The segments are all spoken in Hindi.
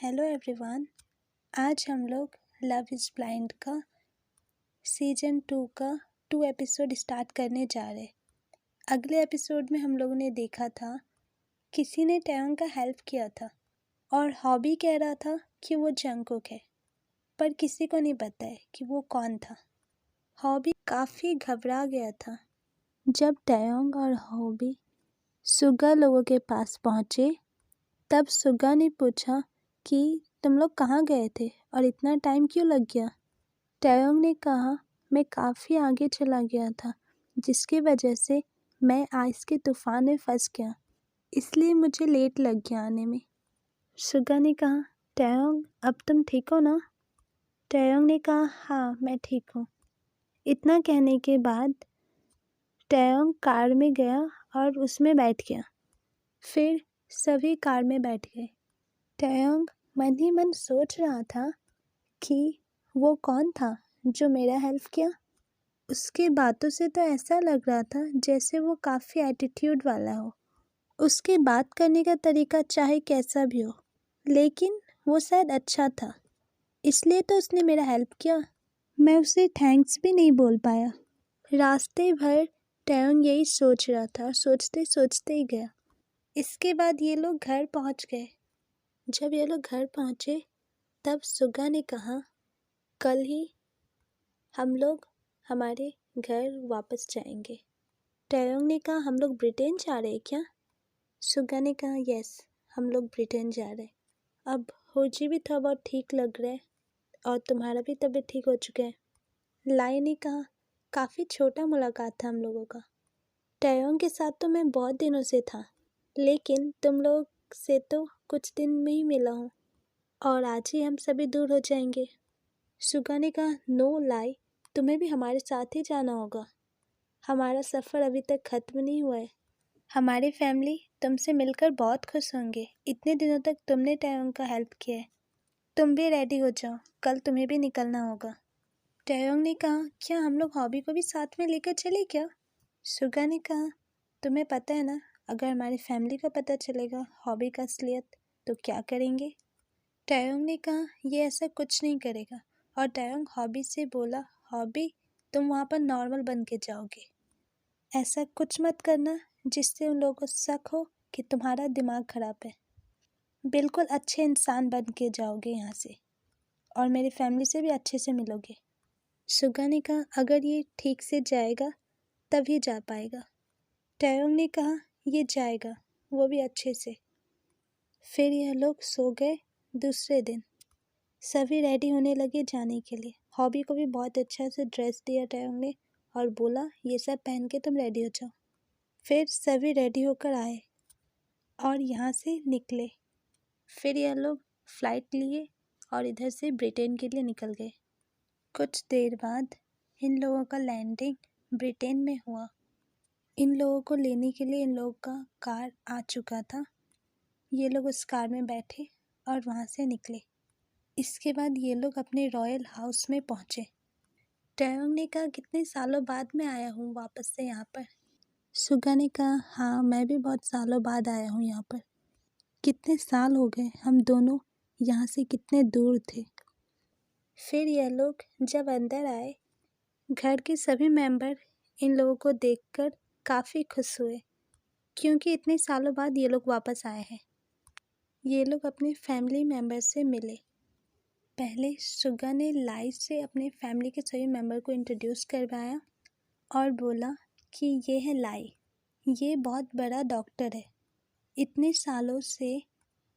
Hello everyone. आज हम लोग लव इज़ ब्लाइंड का सीजन 2 का 2 एपिसोड स्टार्ट करने जा रहे। अगले एपिसोड में हम लोगों ने देखा था किसी ने टैयोंग का हेल्प किया था और हॉबी कह रहा था कि वो जंगकुक है, पर किसी को नहीं पता है कि वो कौन था। हॉबी काफ़ी घबरा गया था जब टैयोंग और हॉबी सुगा लोगों के पास पहुँचे। तब सुगा ने पूछा कि तुम लोग कहाँ गए थे और इतना टाइम क्यों लग गया। टैयोंग ने कहा मैं काफ़ी आगे चला गया था, जिसकी वजह से मैं आइस के तूफान में फंस गया, इसलिए मुझे लेट लग गया आने में। सुगा ने कहा टैयोंग अब तुम ठीक हो ना। टैयोंग ने कहा हाँ मैं ठीक हूँ। इतना कहने के बाद टैयोंग कार में गया और उसमें बैठ गया। फिर सभी कार में बैठ गए। टैयोंग मन ही मन सोच रहा था कि वो कौन था जो मेरा हेल्प किया। उसकी बातों से तो ऐसा लग रहा था जैसे वो काफ़ी एटीट्यूड वाला हो। उसके बात करने का तरीका चाहे कैसा भी हो, लेकिन वो शायद अच्छा था, इसलिए तो उसने मेरा हेल्प किया। मैं उसे थैंक्स भी नहीं बोल पाया। रास्ते भर टैयोंग यही सोच रहा था, सोचते सोचते ही गया। इसके बाद ये लोग घर पहुंच गए। जब ये लोग घर पहुंचे तब सुगा ने कहा कल ही हम लोग हमारे घर वापस जाएंगे। टैयोंग ने कहा हम लोग ब्रिटेन जा रहे हैं क्या। सुगा ने कहा यस हम लोग ब्रिटेन जा रहे हैं। अब होजी भी थोड़ा बहुत ठीक लग रहा है और तुम्हारा भी तबीयत ठीक हो चुका है। लाई ने कहा काफ़ी छोटा मुलाकात था हम लोगों का। टैयोंग के साथ तो मैं बहुत दिनों से था, लेकिन तुम लोग से तो कुछ दिन में ही मिला हूँ और आज ही हम सभी दूर हो जाएंगे। सुगा ने कहा नो लाई, तुम्हें भी हमारे साथ ही जाना होगा। हमारा सफ़र अभी तक ख़त्म नहीं हुआ है। हमारी फैमिली तुमसे मिलकर बहुत खुश होंगे। इतने दिनों तक तुमने टैयोंग का हेल्प किया है। तुम भी रेडी हो जाओ, कल तुम्हें भी निकलना होगा। टैयोंग ने कहा क्या हम लोग हॉबी को भी साथ में लेकर चले क्या। सुगा ने कहा तुम्हें पता है ना, अगर हमारी फैमिली को पता चलेगा हॉबी का असलियत तो क्या करेंगे। टैयोंग ने कहा ये ऐसा कुछ नहीं करेगा और टैयोंग हॉबी से बोला हॉबी तुम वहाँ पर नॉर्मल बन के जाओगे। ऐसा कुछ मत करना जिससे उन लोगों को शक हो कि तुम्हारा दिमाग खराब है। बिल्कुल अच्छे इंसान बन के जाओगे यहाँ से और मेरी फैमिली से भी अच्छे से मिलोगे। सुगा ने कहा अगर ये ठीक से जाएगा तभी जा पाएगा। टैयोंग ने कहा ये जाएगा, वो भी अच्छे से। फिर यह लोग सो गए। दूसरे दिन सभी रेडी होने लगे जाने के लिए। हॉबी को भी बहुत अच्छा से ड्रेस दिया टैयोंग ने और बोला ये सब पहन के तुम रेडी हो जाओ। फिर सभी रेडी होकर आए और यहाँ से निकले। फिर यह लोग फ़्लाइट लिए और इधर से ब्रिटेन के लिए निकल गए। कुछ देर बाद इन लोगों का लैंडिंग ब्रिटेन में हुआ। इन लोगों को लेने के लिए इन लोगों का कार आ चुका था। ये लोग उस कार में बैठे और वहाँ से निकले। इसके बाद ये लोग अपने रॉयल हाउस में पहुँचे। टैयोंग ने कहा कितने सालों बाद मैं आया हूँ वापस से यहाँ पर। सुगा ने कहा हाँ मैं भी बहुत सालों बाद आया हूँ यहाँ पर। कितने साल हो गए, हम दोनों यहाँ से कितने दूर थे। फिर यह लोग जब अंदर आए, घर के सभी मेंबर इन लोगों को देखकर काफ़ी खुश हुए, क्योंकि इतने सालों बाद ये लोग वापस आए हैं। ये लोग अपने फैमिली मेंबर से मिले। पहले सुगा ने लाई से अपने फैमिली के सभी मेंबर को इंट्रोड्यूस करवाया और बोला कि ये है लाई, ये बहुत बड़ा डॉक्टर है। इतने सालों से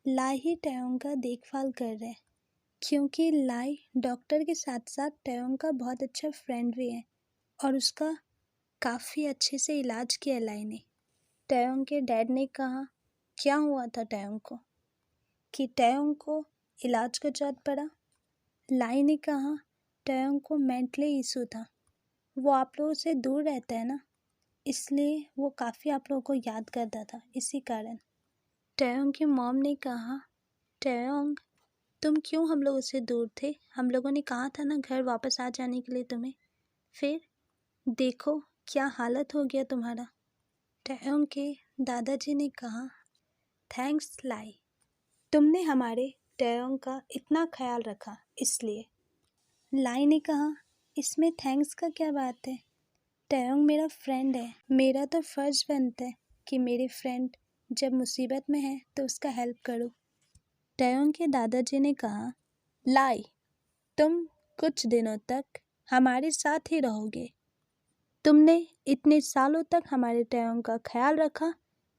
लाई ही टैयोंग का देखभाल कर रहे हैं, क्योंकि लाई डॉक्टर के साथ साथ टैयोंग का बहुत अच्छा फ्रेंड भी है और उसका काफ़ी अच्छे से इलाज किया लाई ने। टैयोंग के डैड ने कहा क्या हुआ था टैयोंग को, कि टैयोंग को इलाज का जरूरत पड़ा। लाई ने कहा टैयोंग को मेंटली इशू था, वो आप लोगों से दूर रहता है ना, इसलिए वो काफ़ी आप लोगों को याद करता था, इसी कारण। टैयोंग की मॉम ने कहा टैयोंग तुम क्यों हम लोगों से दूर थे, हम लोगों ने कहा था ना घर वापस आ जाने के लिए तुम्हें, फिर देखो क्या हालत हो गया तुम्हारा। टैयोंग के दादाजी ने कहा थैंक्स लाई, तुमने हमारे टयोंग का इतना ख्याल रखा इसलिए। लाई ने कहा, इसमें थैंक्स का क्या बात है? टयोंग मेरा फ्रेंड है, मेरा तो फर्ज बनता है कि मेरे फ्रेंड जब मुसीबत में है तो उसका हेल्प करूं। टयोंग के दादाजी ने कहा, लाई, तुम कुछ दिनों तक हमारे साथ ही रहोगे। तुमने इतने सालों तक हमारे टयोंग का ख्याल रखा,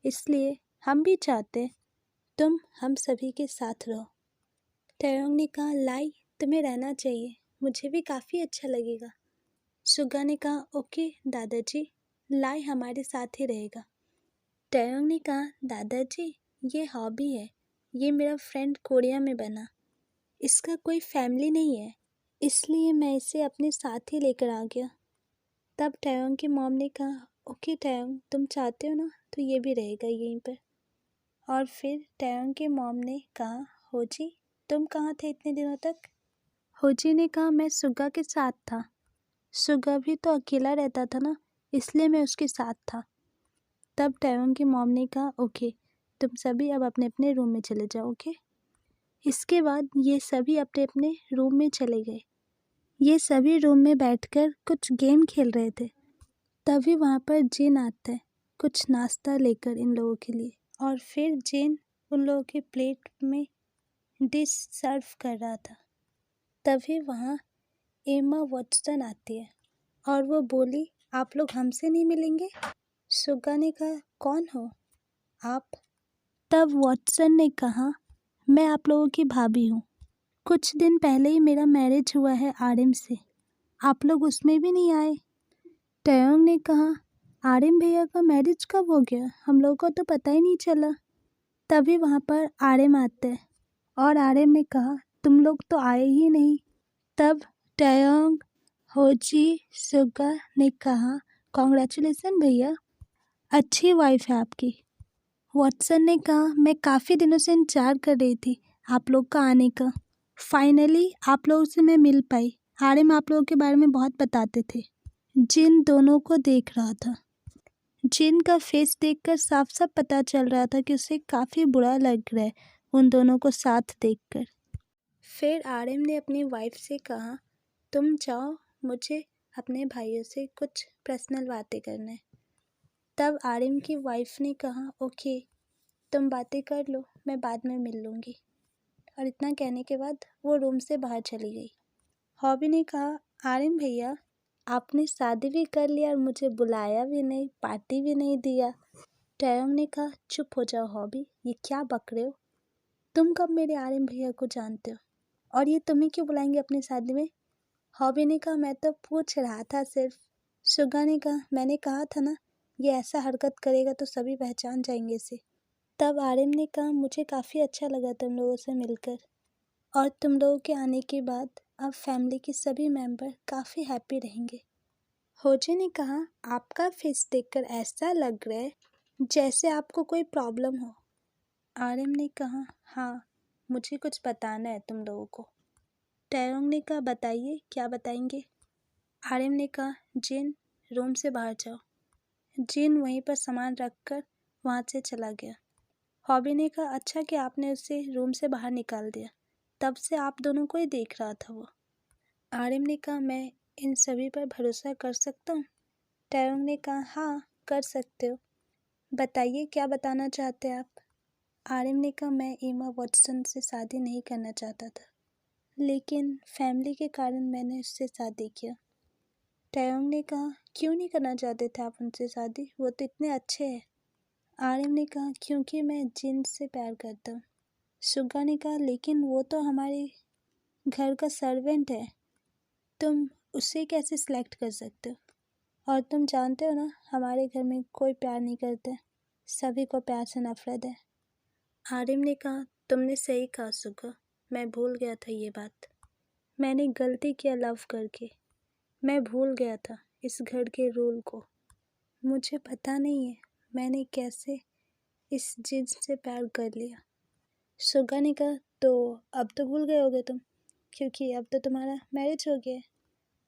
इसलिए हम भी चाहते तुम हम सभी के साथ रहो। टयोंग ने कहा, लाई, तुम्हें रहना चाहिए, मुझे भी काफ़ी अच्छा लगेगा। सुगा ने कहा, ओके दादाजी, लाई हमारे साथ ही रहेगा। टयोंग ने कहा, दादाजी, ये हॉबी है, ये मेरा फ्रेंड कोरिया में बना, इसका कोई फैमिली नहीं है, इसलिए मैं इसे अपने साथ ही लेकर आ गया। तब टयोंग की मॉम ने कहा, ओके टयोंग, तुम चाहते हो ना तो ये भी रहेगा यहीं पर। और फिर टयोंग के मॉम ने कहा, होजी, तुम कहाँ थे इतने दिनों तक? होजी ने कहा, मैं सुगा के साथ था। सुगा भी तो अकेला रहता था ना, इसलिए मैं उसके साथ था। तब टयोंग की मॉम ने कहा, ओके, तुम सभी अब अपने अपने रूम में चले जाओ, ओके। इसके बाद ये सभी अपने अपने रूम में चले गए। ये सभी रूम में बैठकर कुछ गेम खेल रहे थे। तभी वहाँ पर जिन आता है कुछ नाश्ता लेकर इन लोगों के लिए, और फिर जिन उन लोगों के प्लेट में डिश सर्व कर रहा था। तभी वहाँ एमा वॉटसन आती है और वो बोली, आप लोग हमसे नहीं मिलेंगे? सुगा ने कहा, कौन हो आप? तब वॉटसन ने कहा, मैं आप लोगों की भाभी हूँ। कुछ दिन पहले ही मेरा मैरिज हुआ है आरिम से, आप लोग उसमें भी नहीं आए। टयोंग ने कहा, आरिम भैया का मैरिज कब हो गया? हम लोगों को तो पता ही नहीं चला। तभी वहाँ पर आरिम आते हैं और आरिम ने कहा, तुम लोग तो आए ही नहीं। तब टयोंग, होजी, सुगा ने कहा, कॉन्ग्रेचुलेसन भैया, अच्छी वाइफ है आपकी। वॉटसन ने कहा, मैं काफ़ी दिनों से इंतजार कर रही थी आप लोग का आने का। फाइनली आप लोगों से मैं मिल पाई। आरिम आप लोगों के बारे में बहुत बताते थे। जिन दोनों को देख रहा था। जिन का फेस देखकर साफ साफ पता चल रहा था कि उसे काफ़ी बुरा लग रहा है उन दोनों को साथ देखकर। फिर आरिम ने अपनी वाइफ से कहा, तुम जाओ, मुझे अपने भाइयों से कुछ पर्सनल बातें करना है। तब आरिम की वाइफ ने कहा, ओके, तुम बातें कर लो, मैं बाद में मिल लूँगी। और इतना कहने के बाद वो रूम से बाहर चली गई। हॉबी ने कहा, आरिम भैया, आपने शादी भी कर लिया और मुझे बुलाया भी नहीं, पार्टी भी नहीं दिया। टयोंग ने कहा, चुप हो जाओ हॉबी, ये क्या बक रहे हो? तुम कब मेरे आरिम भैया को जानते हो, और ये तुम्हें क्यों बुलाएंगे अपनी शादी में? हॉबी ने कहा, मैं तो पूछ रहा था सिर्फ। सुगा ने कहा, मैंने कहा था ना, ये ऐसा हरकत करेगा तो सभी पहचान जाएंगे इसे। तब आरिम ने कहा, मुझे काफ़ी अच्छा लगा तुम लोगों से मिलकर, और तुम लोगों के आने के बाद अब फैमिली के सभी मेंबर काफ़ी हैप्पी रहेंगे। होजी ने कहा, आपका फेस देखकर ऐसा लग रहा है जैसे आपको कोई प्रॉब्लम हो। आरिम ने कहा, हाँ, मुझे कुछ बताना है तुम लोगों को। टयोंग ने कहा, बताइए, क्या बताएंगे? आरिम ने कहा, जिन, रूम से बाहर जाओ। जिन वहीं पर सामान रखकर वहाँ से चला गया। हॉबी ने कहा, अच्छा कि आपने उसे रूम से बाहर निकाल दिया, तब से आप दोनों को ही देख रहा था वो। आरिम ने कहा, मैं इन सभी पर भरोसा कर सकता हूँ? टयोंग ने कहा, हाँ, कर सकते हो, बताइए क्या बताना चाहते हैं आप? आरिम ने कहा, मैं एमा वॉटसन से शादी नहीं करना चाहता था, लेकिन फैमिली के कारण मैंने उससे शादी किया। टयोंग ने कहा, क्यों नहीं करना चाहते थे आप उनसे शादी, वो तो इतने अच्छे हैं। आरिम ने कहा, क्योंकि मैं जिन से प्यार करता हूँ। सुगा ने कहा, लेकिन वो तो हमारे घर का सर्वेंट है, तुम उसे कैसे सिलेक्ट कर सकते हो? और तुम जानते हो ना, हमारे घर में कोई प्यार नहीं करता, सभी को प्यार से नफरत है। आरिम ने कहा, तुमने सही कहा सुगा, मैं भूल गया था ये बात, मैंने गलती किया लव करके, मैं भूल गया था इस घर के रूल को, मुझे पता नहीं है मैंने कैसे इस जिन से प्यार कर लिया। सुगा ने कहा, तो अब तो भूल गए होगे तुम, क्योंकि अब तो तुम्हारा मैरिज हो गया है।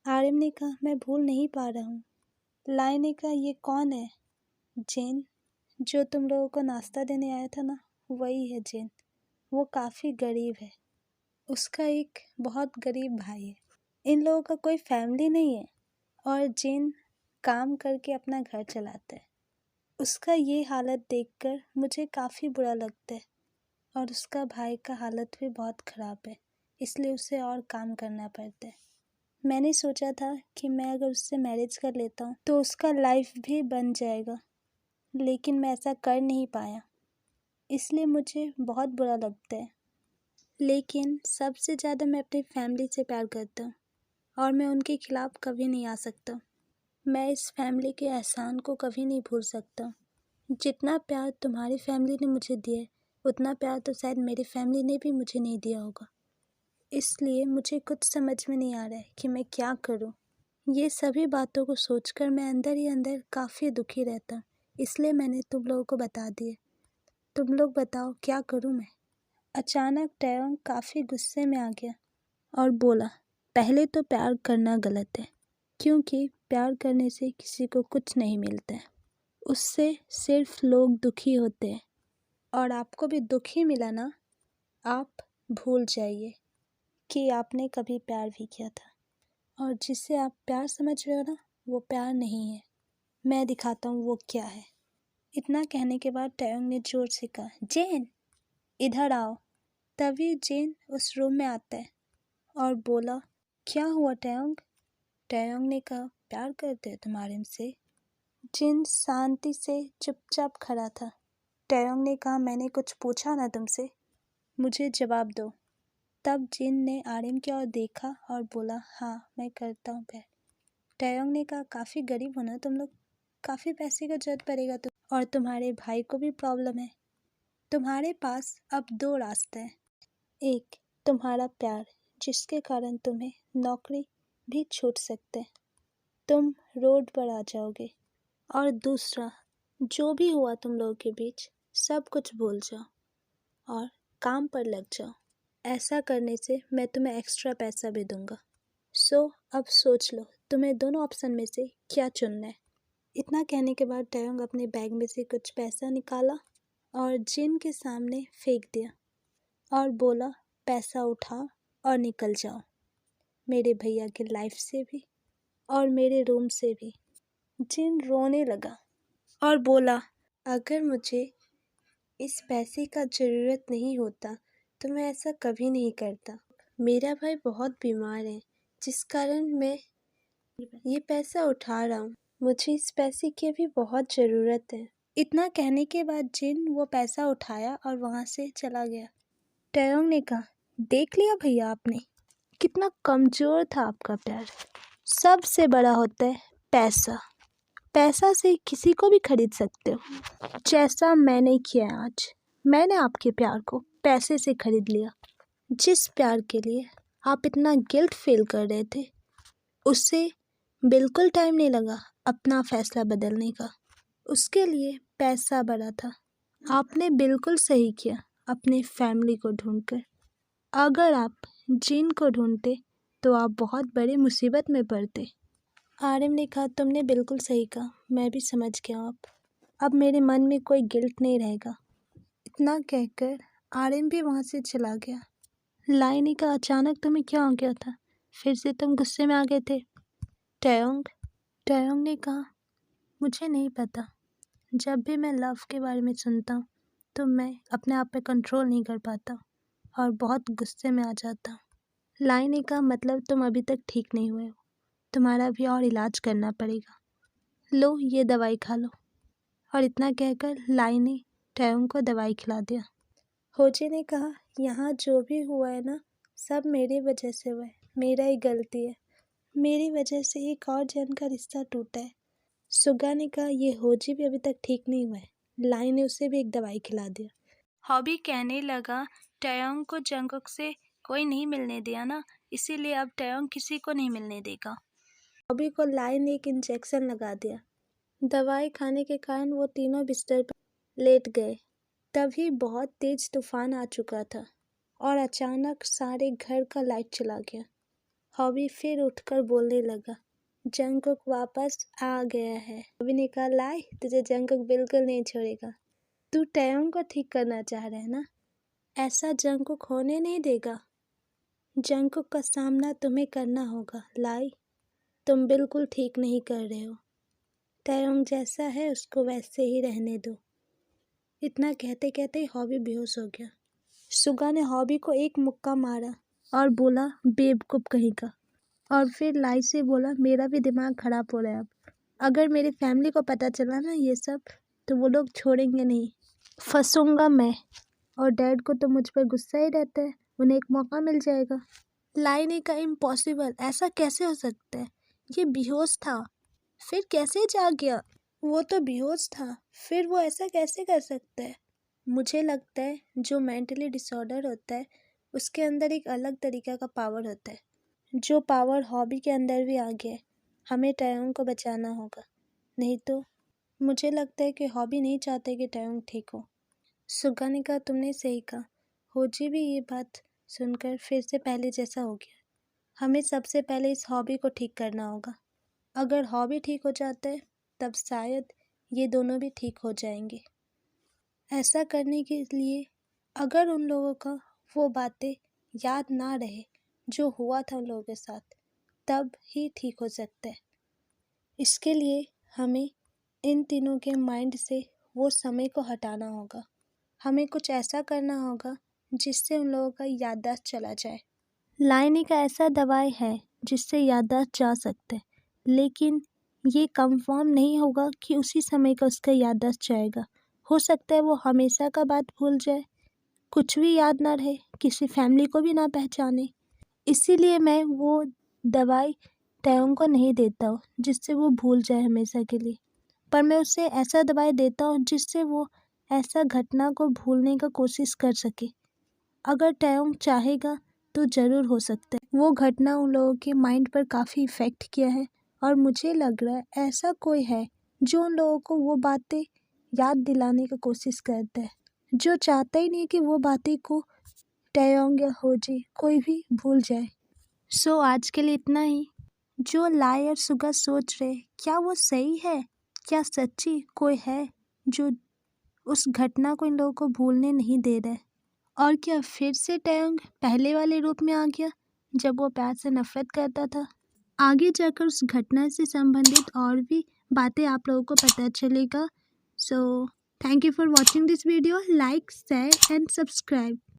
आरिम ने कहा, मैं भूल नहीं पा रहा हूँ। लाई ने कहा, ये कौन है? जिन, जो तुम लोगों को नाश्ता देने आया था ना, वही है जिन, वो काफ़ी गरीब है, उसका एक बहुत गरीब भाई है। इन लोगों का कोई फैमिली नहीं है और जिन काम करके अपना घर चलाता है। उसका ये हालत देखकर मुझे काफ़ी बुरा लगता है और उसका भाई का हालत भी बहुत ख़राब है, इसलिए उसे और काम करना पड़ता है। मैंने सोचा था कि मैं अगर उससे मैरिज कर लेता हूँ तो उसका लाइफ भी बन जाएगा, लेकिन मैं ऐसा कर नहीं पाया, इसलिए मुझे बहुत बुरा लगता है। लेकिन सबसे ज़्यादा मैं अपनी फैमिली से प्यार करता हूँ और मैं उनके खिलाफ़ कभी नहीं आ सकता। मैं इस फैमिली के एहसान को कभी नहीं भूल सकता। जितना प्यार तुम्हारी फैमिली ने मुझे दिया है, उतना प्यार तो शायद मेरी फैमिली ने भी मुझे नहीं दिया होगा। इसलिए मुझे कुछ समझ में नहीं आ रहा है कि मैं क्या करूं। ये सभी बातों को सोचकर मैं अंदर ही अंदर काफ़ी दुखी रहता हूँ, इसलिए मैंने तुम लोगों को बता दिए। तुम लोग बताओ क्या करूं मैं। अचानक टैयोंग काफ़ी गुस्से में आ गया और बोला, पहले तो प्यार करना गलत है, क्योंकि प्यार करने से किसी को कुछ नहीं मिलता है। उससे सिर्फ लोग दुखी होते हैं और आपको भी दुखी मिला ना, आप भूल जाइए कि आपने कभी प्यार भी किया था और जिसे आप प्यार समझ रहे हो ना, वो प्यार नहीं है। मैं दिखाता हूँ वो क्या है। इतना कहने के बाद टैयोंग ने जोर से कहा, जेन इधर आओ। तभी जेन उस रूम में आता है और बोला, क्या हुआ टैयोंग? टैयोंग ने कहा, प्यार करते हो तुम आर्यन से? जिन शांति से चुपचाप खड़ा था। टैयोंग ने कहा, मैंने कुछ पूछा ना तुमसे, मुझे जवाब दो। तब जिन ने आर्यन की ओर देखा और बोला, हाँ मैं करता हूँ प्यार। टैयोंग ने कहा, काफ़ी गरीब हो ना तुम लोग, काफ़ी पैसे का जरूरत पड़ेगा और तुम्हारे भाई को भी प्रॉब्लम है। तुम्हारे पास अब दो रास्ते हैं। एक, तुम्हारा प्यार, जिसके कारण तुम्हें नौकरी भी छूट सकते हैं, तुम रोड पर आ जाओगे। और दूसरा, जो भी हुआ तुम लोगों के बीच सब कुछ भूल जाओ और काम पर लग जाओ। ऐसा करने से मैं तुम्हें एक्स्ट्रा पैसा भी दूंगा। अब सोच लो तुम्हें दोनों ऑप्शन में से क्या चुनना है। इतना कहने के बाद टैयोंग अपने बैग में से कुछ पैसा निकाला और जिन के सामने फेंक दिया और बोला, पैसा उठाओ और निकल जाओ, मेरे भैया की लाइफ से भी और मेरे रूम से भी। जिन रोने लगा और बोला, अगर मुझे इस पैसे का ज़रूरत नहीं होता तो मैं ऐसा कभी नहीं करता। मेरा भाई बहुत बीमार है, जिस कारण मैं ये पैसा उठा रहा हूँ। मुझे इस पैसे की भी बहुत ज़रूरत है। इतना कहने के बाद जिन वो पैसा उठाया और वहाँ से चला गया। टैयोंग ने कहा, देख लिया भैया आपने, कितना कमज़ोर था आपका प्यार। सबसे बड़ा होता है पैसा। पैसा से किसी को भी खरीद सकते हो, जैसा मैंने किया आज। मैंने आपके प्यार को पैसे से खरीद लिया। जिस प्यार के लिए आप इतना गिल्ट फील कर रहे थे, उससे बिल्कुल टाइम नहीं लगा अपना फैसला बदलने का। उसके लिए पैसा बड़ा था। आपने बिल्कुल सही किया अपने फैमिली को ढूंढकर। अगर आप जिन को ढूंढते तो आप बहुत बड़ी मुसीबत में पड़ते। आर्यन ने कहा, तुमने बिल्कुल सही कहा, मैं भी समझ गया। अब मेरे मन में कोई गिल्ट नहीं रहेगा। इतना कहकर आर्यन भी वहाँ से चला गया। लाई ने कहा, अचानक तुम्हें क्या हो गया था? फिर से तुम गुस्से में आ गए थे? टैयोंग ने कहा, मुझे नहीं पता। जब भी मैं लव के बारे में सुनता हूँ तो मैं अपने आप पे कंट्रोल नहीं कर पाता और बहुत गुस्से में आ जाता हूँ। लाई ने कहा, मतलब तुम अभी तक ठीक नहीं हुए हो, तुम्हारा भी और इलाज करना पड़ेगा। लो ये दवाई खा लो। और इतना कहकर लाई ने टैयोंग को दवाई खिला दिया। होजे ने कहा, यहाँ जो भी हुआ है ना, सब मेरी वजह से हुआ है, मेरा ही गलती है। मेरी वजह से एक और जन का रिश्ता टूटा है। सुगा ने कहा, ये होजी भी अभी तक ठीक नहीं हुआ है। लाई ने उसे भी एक दवाई खिला दिया। हॉबी कहने लगा, टैयोंग को जंगकुक से कोई नहीं मिलने दिया ना, इसीलिए अब टैयोंग किसी को नहीं मिलने देगा। हॉबी को लाई ने एक इंजेक्शन लगा दिया। दवाई खाने के कारण वो तीनों बिस्तर पर लेट गए। तभी बहुत तेज तूफान आ चुका था और अचानक सारे घर का लाइट चला गया। हॉबी फिर उठकर बोलने लगा, जंगकुक वापस आ गया है। हॉबी ने कहा, लाई तुझे जंगकुक बिल्कुल नहीं छोड़ेगा। तू टैयोंग को ठीक करना चाह रहा है ना? ऐसा जंगकुक होने नहीं देगा। जंगकुक का सामना तुम्हें करना होगा लाई। तुम बिल्कुल ठीक नहीं कर रहे हो। तैयोंग जैसा है उसको वैसे ही रहने दो। इतना कहते कहते ही हॉबी बेहोश हो गया। सुगा ने हॉबी को एक मुक्का मारा और बोला, बेवकूफ कहीं का। और फिर लाई से बोला, मेरा भी दिमाग खराब हो रहा है अब। अगर मेरी फैमिली को पता चला ना ये सब, तो वो लोग छोड़ेंगे नहीं। फंसूंगा मैं। और डैड को तो मुझ पर गुस्सा ही रहता है, उन्हें एक मौका मिल जाएगा। लाई ने कहा, इम्पॉसिबल, ऐसा कैसे हो सकता है? ये बेहोश था, फिर कैसे जाग गया? वो तो बेहोश था, फिर वो ऐसा कैसे कर सकता है? मुझे लगता है जो मेंटली डिसऑर्डर होता है उसके अंदर एक अलग तरीका का पावर होता है, जो पावर हॉबी के अंदर भी आ गया है। हमें टैयोंग को बचाना होगा, नहीं तो। मुझे लगता है कि हॉबी नहीं चाहते कि टैयोंग ठीक हो। सुगा ने कहा, तुमने सही कहा। होजी भी ये बात सुनकर फिर से पहले जैसा हो गया। हमें सबसे पहले इस हॉबी को ठीक करना होगा। अगर हॉबी ठीक हो जाता है तब शायद ये दोनों भी ठीक हो जाएंगे। ऐसा करने के लिए अगर उन लोगों का वो बातें याद ना रहे जो हुआ था उन लोगों के साथ, तब ही ठीक हो सकता है। इसके लिए हमें इन तीनों के माइंड से वो समय को हटाना होगा। हमें कुछ ऐसा करना होगा जिससे उन लोगों का याददाश्त चला जाए। लाइनी का ऐसा दवाई है जिससे याददाश्त जा सकता है, लेकिन ये कंफर्म नहीं होगा कि उसी समय का उसका याददाश्त जाएगा। हो सकता है वो हमेशा का बात भूल जाए, कुछ भी याद ना रहे, किसी फैमिली को भी ना पहचाने। इसीलिए मैं वो दवाई तैयोंग को नहीं देता हूँ जिससे वो भूल जाए हमेशा के लिए, पर मैं उसे ऐसा दवाई देता हूँ जिससे वो ऐसा घटना को भूलने का कोशिश कर सके। अगर टैयोंग चाहेगा तो ज़रूर हो सकता है। वो घटना उन लोगों के माइंड पर काफ़ी इफ़ेक्ट किया है और मुझे लग रहा है ऐसा कोई है जो उन लोगों को वो बातें याद दिलाने की कोशिश करता है, जो चाहता ही नहीं कि वो बातें को टैयोंग या होजी कोई भी भूल जाए। सो आज के लिए इतना ही। जो लाई और सुगा सोच रहे, क्या वो सही है? क्या सच्ची कोई है जो उस घटना को इन लोगों को भूलने नहीं दे रहा है? और क्या फिर से टैयोंग पहले वाले रूप में आ गया जब वो प्यार से नफरत करता था? आगे जाकर उस घटना से संबंधित और भी बातें आप लोगों को पता चलेगा। So thank you for watching this video. Like, share and subscribe.